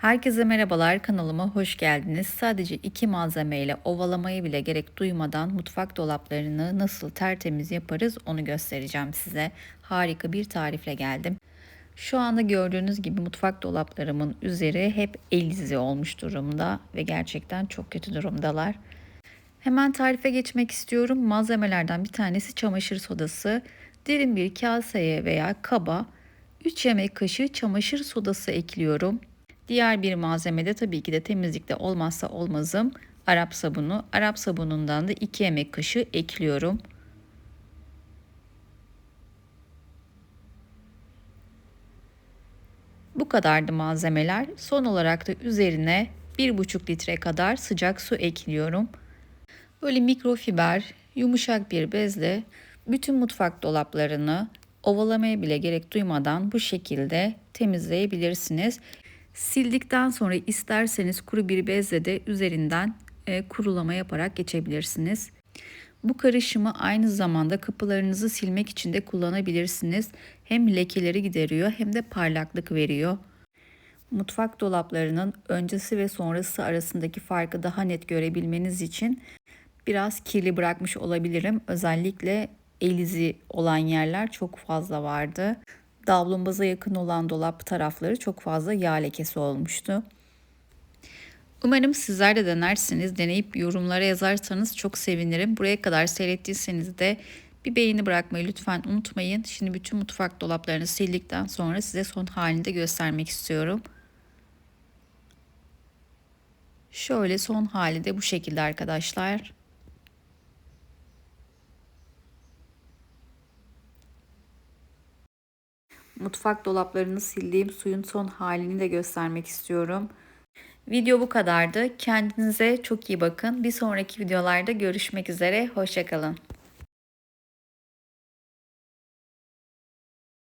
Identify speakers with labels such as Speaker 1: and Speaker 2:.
Speaker 1: Herkese merhabalar, kanalıma hoş geldiniz. Sadece 2 malzemeyle ovalamayı bile gerek duymadan mutfak dolaplarını nasıl tertemiz yaparız onu göstereceğim size. Harika bir tarifle geldim. Şu anda gördüğünüz gibi mutfak dolaplarımın üzeri hep el izi olmuş durumda ve gerçekten çok kötü durumdalar. Hemen tarife geçmek istiyorum. Malzemelerden bir tanesi çamaşır sodası. Derin bir kaseye veya kaba 3 yemek kaşığı çamaşır sodası ekliyorum. Diğer bir malzeme de tabii ki de temizlikte olmazsa olmazım Arap sabunu. Arap sabunundan da 2 yemek kaşığı ekliyorum. Bu kadardı malzemeler. Son olarak da üzerine 1,5 litre kadar sıcak su ekliyorum. Böyle mikrofiber, yumuşak bir bezle bütün mutfak dolaplarını ovalamaya bile gerek duymadan bu şekilde temizleyebilirsiniz. Sildikten sonra isterseniz kuru bir bezle de üzerinden kurulama yaparak geçebilirsiniz. Bu karışımı aynı zamanda kapılarınızı silmek için de kullanabilirsiniz. Hem lekeleri gideriyor hem de parlaklık veriyor. Mutfak dolaplarının öncesi ve sonrası arasındaki farkı daha net görebilmeniz için biraz kirli bırakmış olabilirim. Özellikle el izi olan yerler çok fazla vardı. Davlumbaza yakın olan dolap tarafları çok fazla yağ lekesi olmuştu. Umarım sizler de denersiniz. Deneyip yorumlara yazarsanız çok sevinirim. Buraya kadar seyrettiyseniz de bir beğeni bırakmayı lütfen unutmayın. Şimdi bütün mutfak dolaplarını sildikten sonra size son halini de göstermek istiyorum. Şöyle son hali de bu şekilde arkadaşlar. Mutfak dolaplarını sildiğim suyun son halini de göstermek istiyorum. Video bu kadardı. Kendinize çok iyi bakın. Bir sonraki videolarda görüşmek üzere. Hoşça kalın.